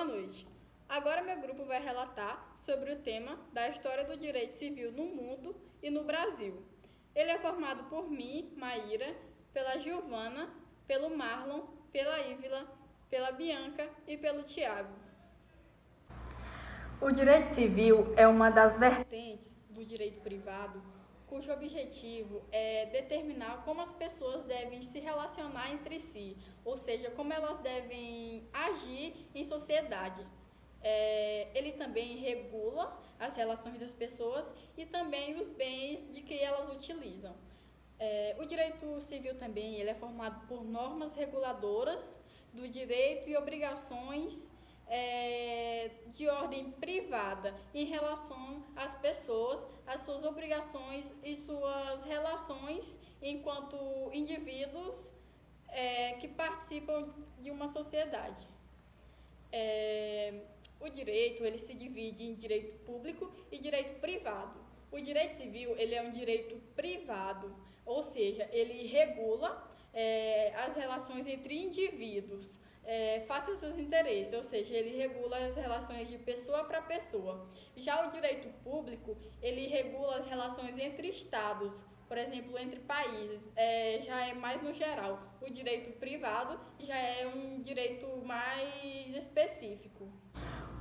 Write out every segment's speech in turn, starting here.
Boa noite. Agora meu grupo vai relatar sobre o tema da história do direito civil no mundo e no Brasil. Ele é formado por mim, Maíra, pela Giovana, pelo Marlon, pela Ívila, pela Bianca e pelo Tiago. O direito civil é uma das vertentes do direito privado, cujo objetivo é determinar como as pessoas devem se relacionar entre si, ou seja, como elas devem agir em sociedade. Ele também regula as relações das pessoas e também os bens de que elas utilizam. O direito civil também ele é formado por normas reguladoras do direito e obrigações de ordem privada em relação às pessoas, às suas obrigações e suas relações enquanto indivíduos que participam de uma sociedade. O direito ele se divide em direito público e direito privado. O direito civil ele é um direito privado, ou seja, ele regula as relações entre indivíduos face aos seus interesses, ou seja, ele regula as relações de pessoa para pessoa. Já o direito público, ele regula as relações entre estados, por exemplo, entre países, já é mais no geral. O direito privado já é um direito mais específico.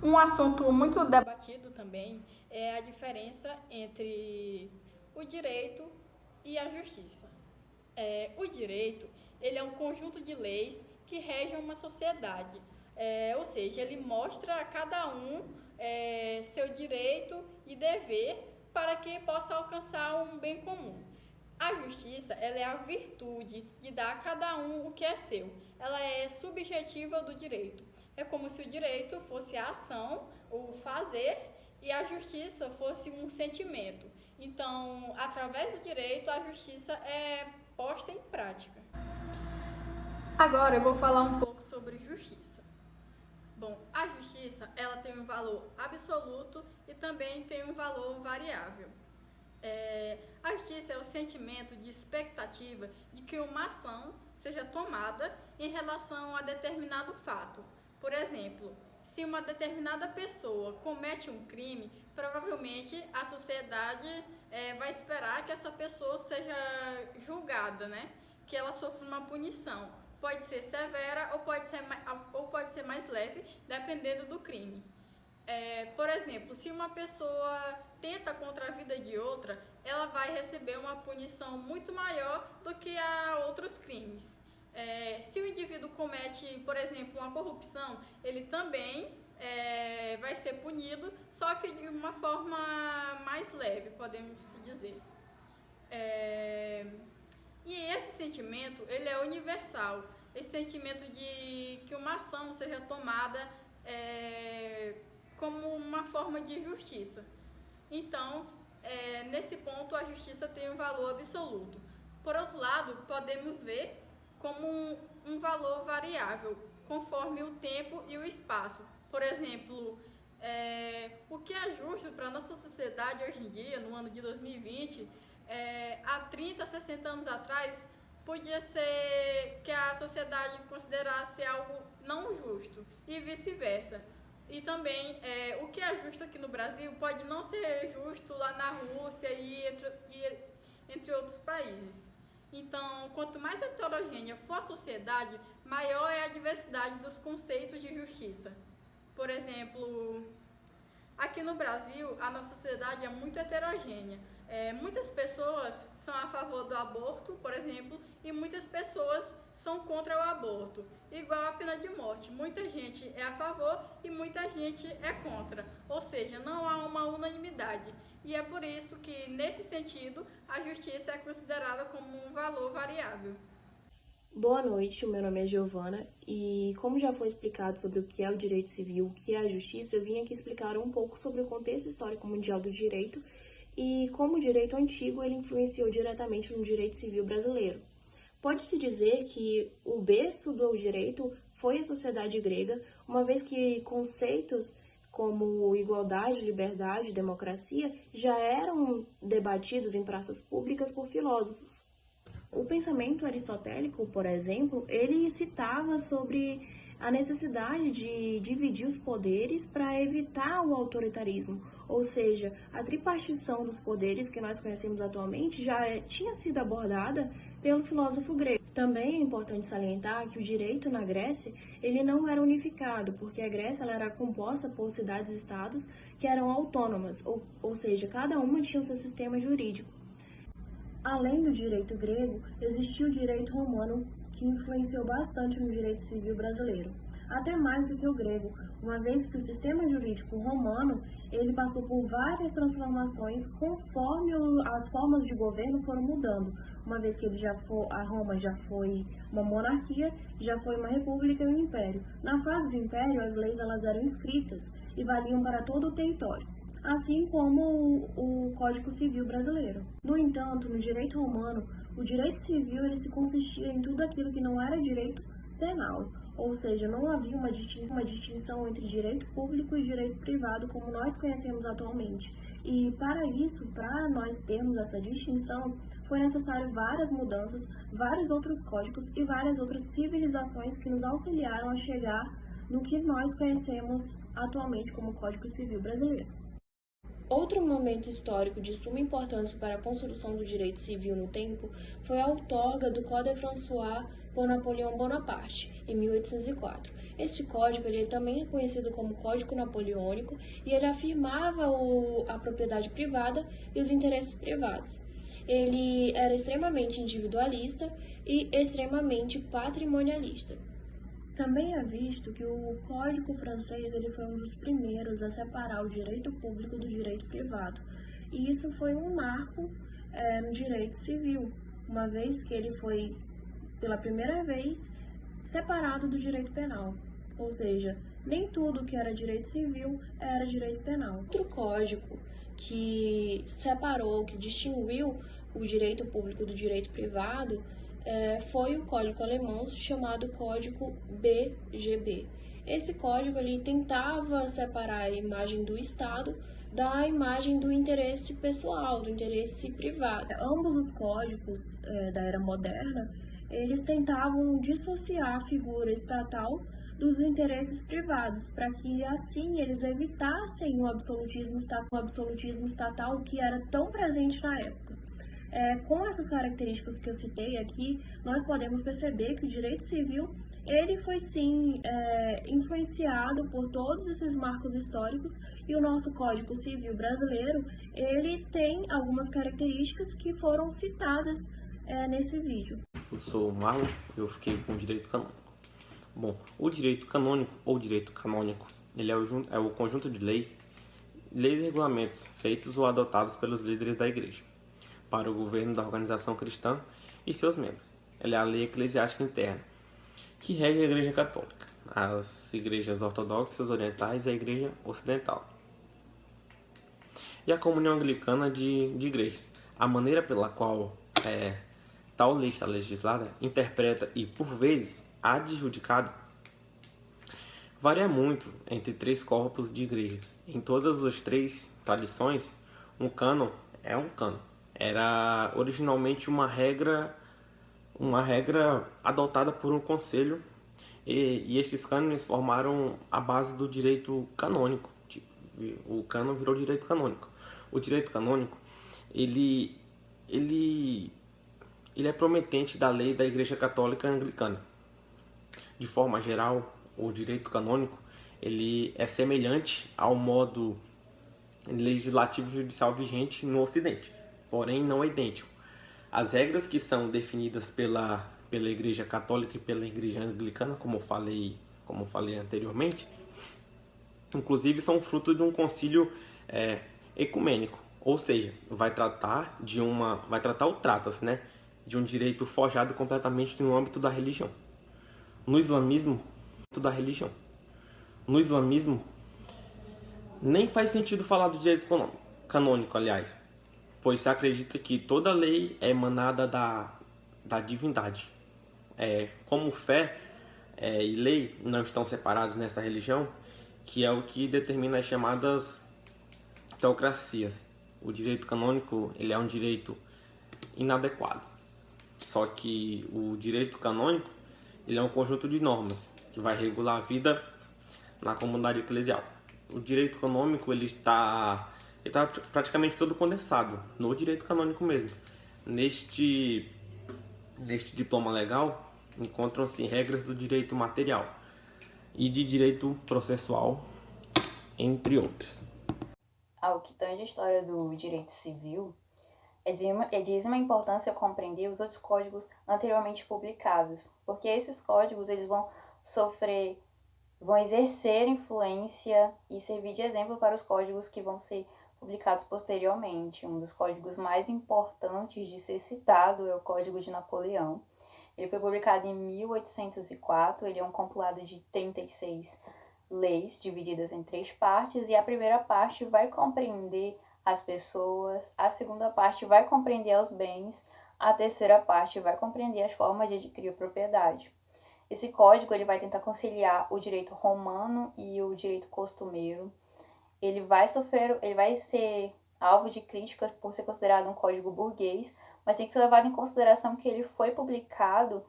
Um assunto muito debatido também é a diferença entre o direito e a justiça. O direito ele é um conjunto de leis que regem uma sociedade, ou seja, ele mostra a cada um seu direito e dever para que possa alcançar um bem comum. A justiça ela é a virtude de dar a cada um o que é seu. Ela é subjetiva do direito. É como se o direito fosse a ação, o fazer, e a justiça fosse um sentimento. Então, através do direito, a justiça é posta em prática. Agora eu vou falar um pouco sobre justiça. Bom, a justiça ela tem um valor absoluto e também tem um valor variável. A justiça é o sentimento de expectativa de que uma ação seja tomada em relação a determinado fato. Por exemplo, se uma determinada pessoa comete um crime, provavelmente a sociedade vai esperar que essa pessoa seja julgada, né? Que ela sofra uma punição. Pode ser severa ou pode ser mais leve, dependendo do crime. Por exemplo, se uma pessoa tenta contra a vida de outra, ela vai receber uma punição muito maior do que a outros crimes. Se o indivíduo comete, por exemplo, uma corrupção, ele também vai ser punido, só que de uma forma mais leve, podemos dizer. E esse sentimento, ele é universal. Esse sentimento de que uma ação seja tomada como uma forma de justiça. Então, nesse ponto, a justiça tem um valor absoluto. Por outro lado, podemos ver como um valor variável, conforme o tempo e o espaço. Por exemplo, o que é justo para a nossa sociedade hoje em dia, no ano de 2020, há 30, 60 anos atrás, podia ser que a sociedade considerasse algo não justo e vice-versa. E também, o que é justo aqui no Brasil pode não ser justo lá na Rússia e entre outros países. Então, quanto mais heterogênea for a sociedade, maior é a diversidade dos conceitos de justiça. Por exemplo, aqui no Brasil, a nossa sociedade é muito heterogênea. Muitas pessoas são a favor do aborto, por exemplo, e muitas pessoas são contra o aborto, igual a pena de morte. Muita gente é a favor e muita gente é contra, ou seja, não há uma unanimidade. E é por isso que, nesse sentido, a justiça é considerada como um valor variável. Boa noite, o meu nome é Giovana e, como já foi explicado sobre o que é o direito civil, o que é a justiça, eu vim aqui explicar um pouco sobre o contexto histórico mundial do direito e como o direito antigo ele influenciou diretamente no direito civil brasileiro. Pode-se dizer que o berço do direito foi a sociedade grega, uma vez que conceitos como igualdade, liberdade, democracia já eram debatidos em praças públicas por filósofos. O pensamento aristotélico, por exemplo, ele citava sobre a necessidade de dividir os poderes para evitar o autoritarismo, ou seja, a tripartição dos poderes que nós conhecemos atualmente já tinha sido abordada pelo filósofo grego. Também é importante salientar que o direito na Grécia ele não era unificado, porque a Grécia ela era composta por cidades-estados que eram autônomas, ou seja, cada uma tinha o seu sistema jurídico. Além do direito grego, existia o direito romano, que influenciou bastante no direito civil brasileiro, até mais do que o grego, uma vez que o sistema jurídico romano ele passou por várias transformações conforme as formas de governo foram mudando, uma vez que a Roma já foi uma monarquia, já foi uma república e um império. Na fase do império, as leis elas eram escritas e valiam para todo o território, assim como o Código Civil brasileiro. No entanto, no direito romano, o direito civil ele se consistia em tudo aquilo que não era direito penal, ou seja, não havia uma distinção entre direito público e direito privado como nós conhecemos atualmente. E para isso, para nós termos essa distinção, foi necessário várias mudanças, vários outros códigos e várias outras civilizações que nos auxiliaram a chegar no que nós conhecemos atualmente como Código Civil brasileiro. Outro momento histórico de suma importância para a construção do direito civil no tempo foi a outorga do Código François por Napoleão Bonaparte, em 1804. Este código ele também é conhecido como Código Napoleônico e ele afirmava a propriedade privada e os interesses privados. Ele era extremamente individualista e extremamente patrimonialista. Também é visto que o Código francês ele foi um dos primeiros a separar o direito público do direito privado. E isso foi um marco no direito civil, uma vez que ele foi, pela primeira vez, separado do direito penal. Ou seja, nem tudo que era direito civil era direito penal. Outro código que separou, que distinguiu o direito público do direito privado foi o código alemão chamado Código BGB. Esse código ele tentava separar a imagem do Estado da imagem do interesse pessoal, do interesse privado. Ambos os códigos da era moderna, eles tentavam dissociar a figura estatal dos interesses privados, para que assim eles evitassem o absolutismo estatal que era tão presente na época. Com essas características que eu citei aqui, nós podemos perceber que o direito civil ele foi sim influenciado por todos esses marcos históricos e o nosso Código Civil brasileiro ele tem algumas características que foram citadas nesse vídeo. Eu sou o Marlon, eu fiquei com o direito canônico. Bom, o direito canônico ou direito canônico ele é o conjunto de leis e regulamentos feitos ou adotados pelos líderes da igreja para o governo da organização cristã e seus membros. Ela é a lei eclesiástica interna, que rege a Igreja Católica, as igrejas ortodoxas orientais e a Igreja Ocidental, e a comunhão anglicana de igrejas. A maneira pela qual tal lei está legislada, interpreta e, por vezes, adjudicada, varia muito entre três corpos de igrejas. Em todas as três tradições, um cânon é um cânon. Era originalmente uma regra adotada por um conselho e esses cânones formaram a base do direito canônico. O cânon virou direito canônico. O direito canônico ele é prometente da lei da Igreja Católica Anglicana. De forma geral, o direito canônico ele é semelhante ao modo legislativo judicial vigente no Ocidente, porém não é idêntico. As regras que são definidas pela Igreja Católica e pela Igreja Anglicana, como eu falei anteriormente, inclusive são fruto de um concílio ecumênico, ou seja, vai tratar de um direito forjado completamente no âmbito da religião. No islamismo, nem faz sentido falar do direito canônico, aliás, pois se acredita que toda lei é emanada da divindade. Como fé e lei não estão separados nessa religião, que é o que determina as chamadas teocracias. O direito canônico ele é um direito inadequado. Só que o direito canônico ele é um conjunto de normas que vai regular a vida na comunidade eclesial. O direito canônico ele está praticamente todo condensado no direito canônico mesmo. Neste diploma legal encontram-se regras do direito material e de direito processual, entre outros. Ao que tange a história do direito civil, é de extrema importância compreender os outros códigos anteriormente publicados, porque esses códigos eles vão exercer influência e servir de exemplo para os códigos que vão ser publicados posteriormente. Um dos códigos mais importantes de ser citado é o Código de Napoleão. Ele foi publicado em 1804, ele é um compilado de 36 leis divididas em 3 partes, e a primeira parte vai compreender as pessoas, a segunda parte vai compreender os bens, a terceira parte vai compreender as formas de adquirir propriedade. Esse código ele vai tentar conciliar o direito romano e o direito costumeiro. Ele vai ser alvo de críticas por ser considerado um código burguês, mas tem que ser levado em consideração que ele foi publicado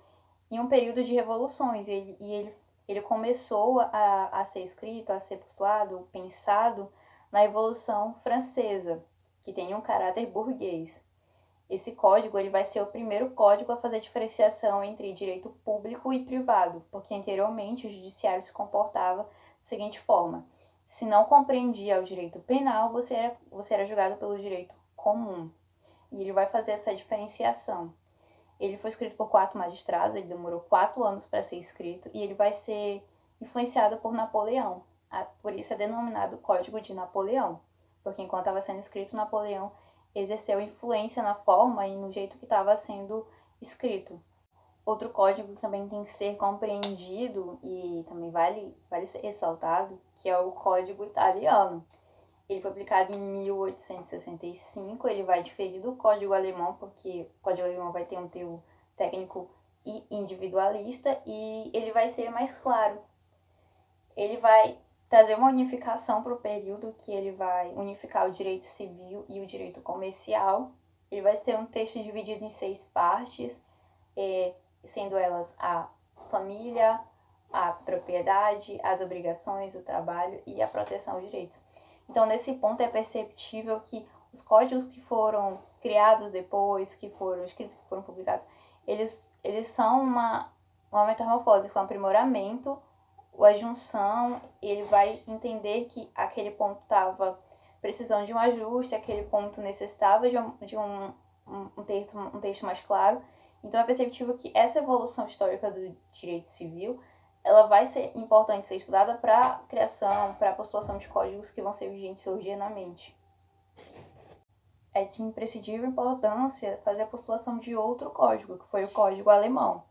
em um período de revoluções, ele começou a ser escrito, a ser postulado, pensado na Revolução Francesa, que tem um caráter burguês. Esse código ele vai ser o primeiro código a fazer diferenciação entre direito público e privado, porque anteriormente o judiciário se comportava da seguinte forma: se não compreendia o direito penal, você era julgado pelo direito comum. E ele vai fazer essa diferenciação. Ele foi escrito por 4 magistrados, ele demorou 4 anos para ser escrito, e ele vai ser influenciado por Napoleão. Por isso é denominado Código de Napoleão, porque enquanto estava sendo escrito, Napoleão exerceu influência na forma e no jeito que estava sendo escrito. Outro código que também tem que ser compreendido e também vale ser ressaltado, que é o Código Italiano. Ele foi publicado em 1865, ele vai diferir do Código Alemão, porque o Código Alemão vai ter um teor técnico e individualista, e ele vai ser mais claro. Ele vai trazer uma unificação para o período, que ele vai unificar o direito civil e o direito comercial. Ele vai ter um texto dividido em 6 partes, sendo elas a família, a propriedade, as obrigações, o trabalho e a proteção aos direitos. Então, nesse ponto, é perceptível que os códigos que foram criados depois, que foram escritos, que foram publicados, eles são uma metamorfose, foi um aprimoramento, a junção, ele vai entender que aquele ponto estava precisando de um ajuste, aquele ponto necessitava de um texto mais claro. Então, é perceptível que essa evolução histórica do direito civil ela vai ser importante ser estudada para a criação, para a postulação de códigos que vão ser vigentes hoje na mente. É de imprescindível importância fazer a postulação de outro código, que foi o Código Alemão.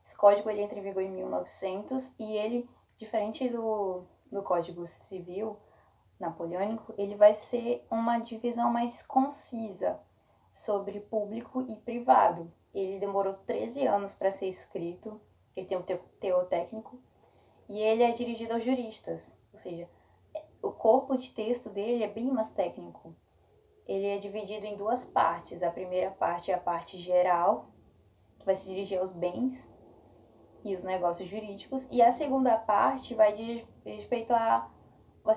Esse código ele entra em vigor em 1900 e ele, diferente do Código Civil napoleônico, ele vai ser uma divisão mais concisa sobre público e privado. Ele demorou 13 anos para ser escrito, ele tem um teor técnico, e ele é dirigido aos juristas, ou seja, o corpo de texto dele é bem mais técnico. Ele é dividido em 2 partes. A primeira parte é a parte geral, que vai se dirigir aos bens e os negócios jurídicos, e a segunda parte vai ser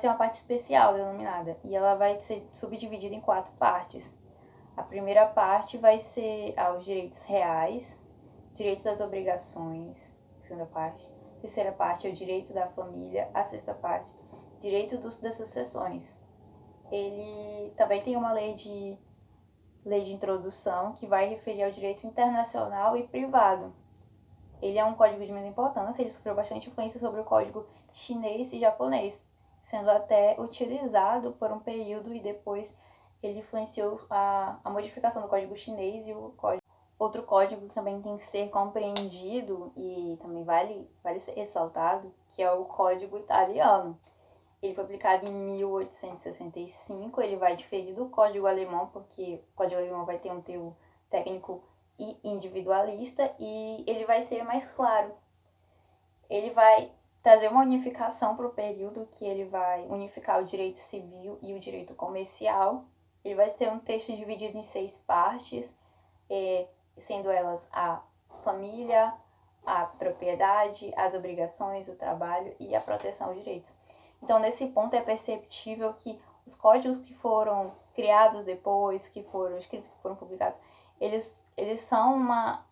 uma parte especial denominada, e ela vai ser subdividida em 4 partes. A primeira parte vai ser aos direitos reais, direito das obrigações, segunda parte. A terceira parte é o direito da família. A sexta parte, direito das sucessões. Ele também tem uma lei de introdução que vai referir ao direito internacional e privado. Ele é um código de muita importância, ele sofreu bastante influência sobre o código chinês e japonês, sendo até utilizado por um período e depois ele influenciou a modificação do código chinês e o código. Outro código que também tem que ser compreendido e também vale ser ressaltado, que é o Código Italiano. Ele foi publicado em 1865, ele vai diferir do Código Alemão, porque o Código Alemão vai ter um teor técnico e individualista, e ele vai ser mais claro. Ele vai trazer uma unificação para o período, que ele vai unificar o direito civil e o direito comercial. Ele vai ter um texto dividido em 6 partes, sendo elas a família, a propriedade, as obrigações, o trabalho e a proteção aos direitos. Então, nesse ponto é perceptível que os códigos que foram criados depois, que foram escritos, que foram publicados, eles são uma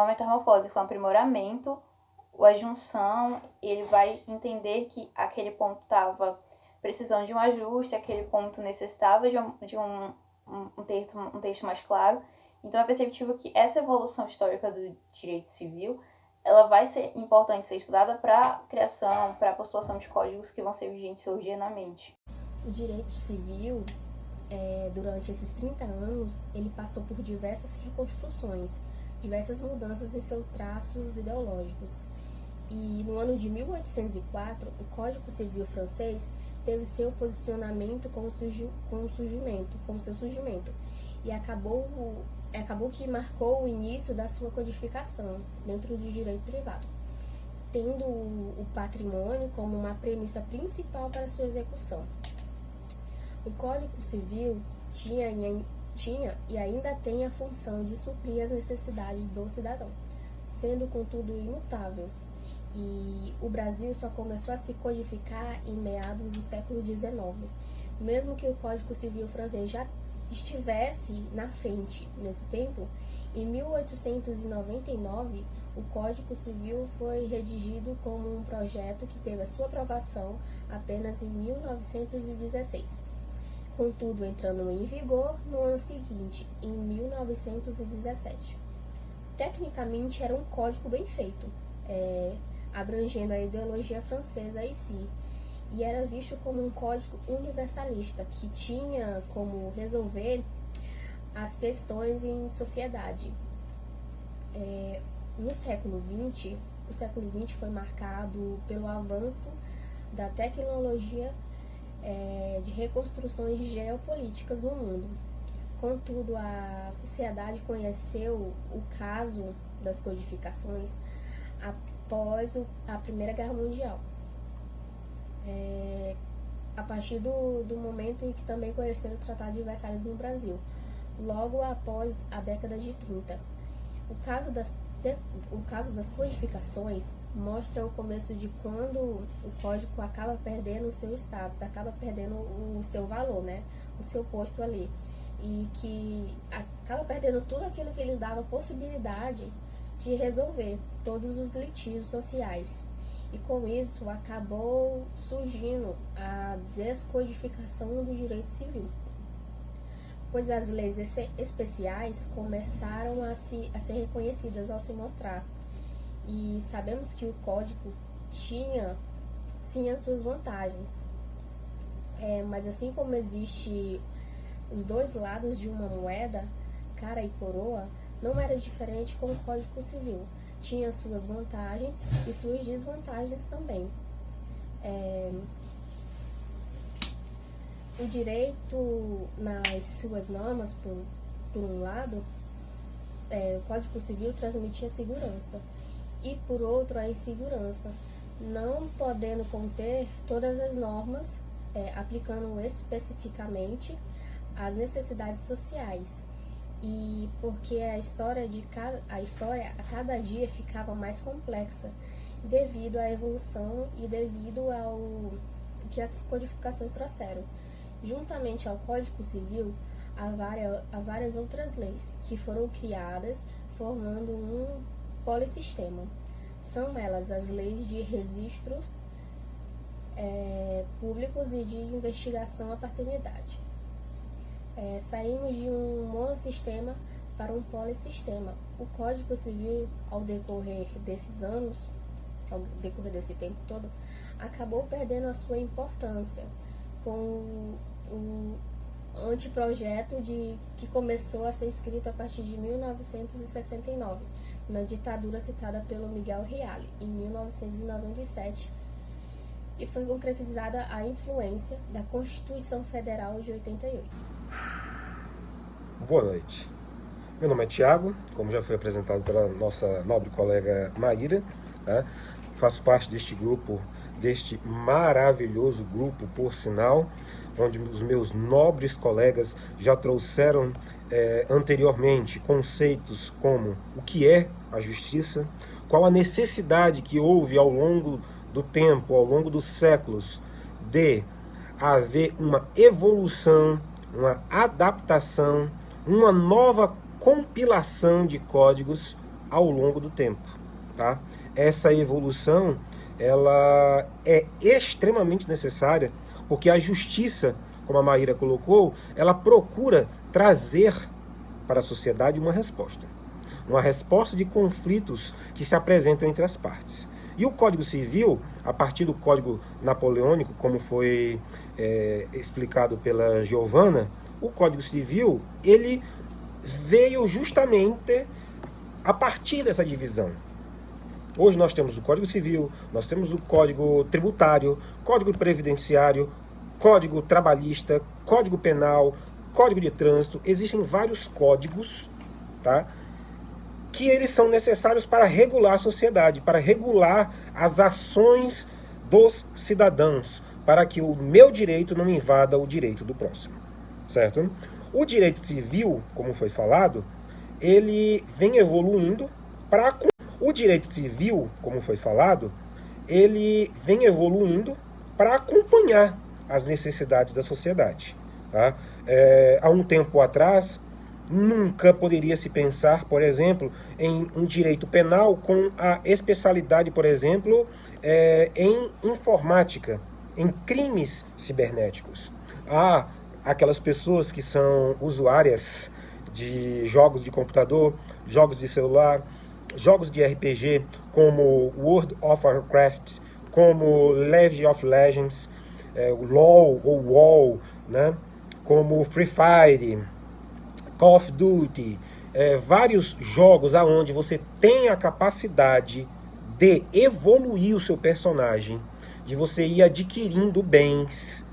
metamorfose, foi um aprimoramento, a junção, ele vai entender que aquele ponto estava precisando de um ajuste, aquele ponto necessitava de um texto mais claro. Então é perceptível que essa evolução histórica do direito civil, ela vai ser importante ser estudada para a criação, para a postulação de códigos que vão ser vigentes hoje na mente. O direito civil, durante esses 30 anos, ele passou por diversas reconstruções, diversas mudanças em seus traços ideológicos. E no ano de 1804, o Código Civil francês teve seu posicionamento com seu surgimento, e acabou que marcou o início da sua codificação dentro do direito privado, tendo o patrimônio como uma premissa principal para sua execução. O Código Civil tinha e ainda tem a função de suprir as necessidades do cidadão, sendo contudo imutável. E o Brasil só começou a se codificar em meados do século XIX. Mesmo que o Código Civil francês já estivesse na frente nesse tempo, em 1899, o Código Civil foi redigido como um projeto que teve a sua aprovação apenas em 1916. Contudo, entrando em vigor no ano seguinte, em 1917. Tecnicamente, era um código bem feito, abrangendo a ideologia francesa em si, e era visto como um código universalista, que tinha como resolver as questões em sociedade. No século XX, o século XX foi marcado pelo avanço da tecnologia de reconstruções geopolíticas no mundo. Contudo, a sociedade conheceu o caso das codificações após a Primeira Guerra Mundial, a partir do momento em que também conheceram o Tratado de Versalhes no Brasil, logo após a década de 30. O caso das codificações mostra o começo de quando o código acaba perdendo o seu status, acaba perdendo o seu valor, né? O seu posto ali, e que acaba perdendo tudo aquilo que ele dava possibilidade de resolver todos os litígios sociais. E com isso acabou surgindo a descodificação do direito civil, pois as leis especiais começaram a ser reconhecidas ao se mostrar. E sabemos que o código tinha sim as suas vantagens, mas assim como existe os dois lados de uma moeda, cara e coroa, não era diferente com o Código Civil. Tinha suas vantagens e suas desvantagens também. O direito, nas suas normas, por um lado, o Código Civil transmitia segurança, e por outro, a insegurança, não podendo conter todas as normas, aplicando especificamente as necessidades sociais. E porque a história a cada dia ficava mais complexa devido à evolução e devido ao que essas codificações trouxeram. Juntamente ao Código Civil, há várias outras leis que foram criadas formando um polissistema. São elas as leis de registros públicos e de investigação à paternidade. Saímos de um monossistema para um polissistema. O Código Civil, ao decorrer desses anos, ao decorrer desse tempo todo, acabou perdendo a sua importância com o anteprojeto que começou a ser escrito a partir de 1969, na ditadura citada pelo Miguel Reale, em 1997, e foi concretizada a influência da Constituição Federal de 88. Boa noite. Meu nome é Tiago, como já foi apresentado pela nossa nobre colega Maíra, né? Faço parte deste grupo, deste maravilhoso grupo, por sinal, onde os meus nobres colegas já trouxeram anteriormente conceitos como o que é a justiça, qual a necessidade que houve ao longo do tempo, ao longo dos séculos, de haver uma evolução, uma adaptação, uma nova compilação de códigos ao longo do tempo, tá? Essa evolução, ela é extremamente necessária, porque a justiça, como a Maíra colocou, ela procura trazer para a sociedade uma resposta de conflitos que se apresentam entre as partes. E o Código Civil, a partir do Código Napoleônico, como foi explicado pela Giovana, o Código Civil, ele veio justamente a partir dessa divisão. Hoje nós temos o Código Civil, nós temos o Código Tributário, Código Previdenciário, Código Trabalhista, Código Penal, Código de Trânsito. Existem vários códigos, tá, que eles são necessários para regular a sociedade, para regular as ações dos cidadãos, para que o meu direito não invada o direito do próximo, certo? O direito civil, como foi falado, ele vem evoluindo para... O direito civil, como foi falado, ele vem evoluindo para acompanhar as necessidades da sociedade, tá? Há um tempo atrás, nunca poderia se pensar, por exemplo, em um direito penal com a especialidade, por exemplo, em informática, em crimes cibernéticos. Há aquelas pessoas que são usuárias de jogos de computador, jogos de celular, jogos de RPG, como World of Warcraft, como League of Legends, LoL ou WoW, né? Como Free Fire, Call of Duty, vários jogos onde você tem a capacidade de evoluir o seu personagem, de você ir adquirindo bens,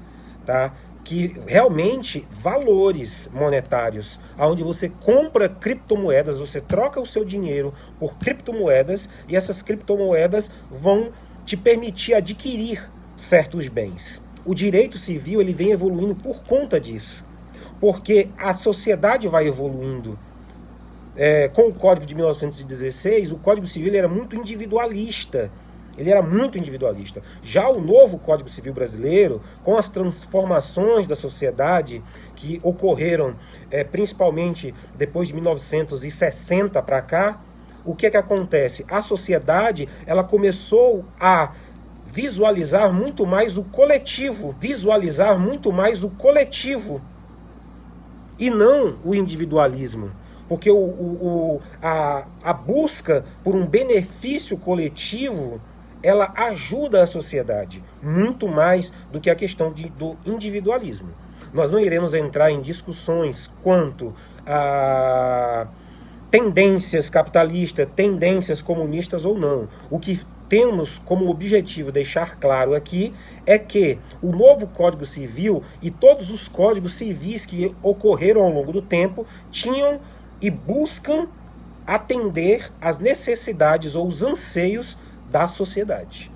tá? Que realmente valores monetários, onde você compra criptomoedas, você troca o seu dinheiro por criptomoedas e essas criptomoedas vão te permitir adquirir certos bens. O direito civil ele vem evoluindo por conta disso, porque a sociedade vai evoluindo. Com o Código de 1916, o Código Civil era muito individualista. Ele era muito individualista. Já o novo Código Civil brasileiro, com as transformações da sociedade que ocorreram principalmente depois de 1960 para cá, o que acontece? A sociedade ela começou a visualizar muito mais o coletivo, e não o individualismo. Porque a busca por um benefício coletivo, ela ajuda a sociedade, muito mais do que a questão do individualismo. Nós não iremos entrar em discussões quanto a tendências capitalistas, tendências comunistas ou não. O que temos como objetivo deixar claro aqui é que o novo Código Civil e todos os códigos civis que ocorreram ao longo do tempo tinham e buscam atender às necessidades ou os anseios da sociedade.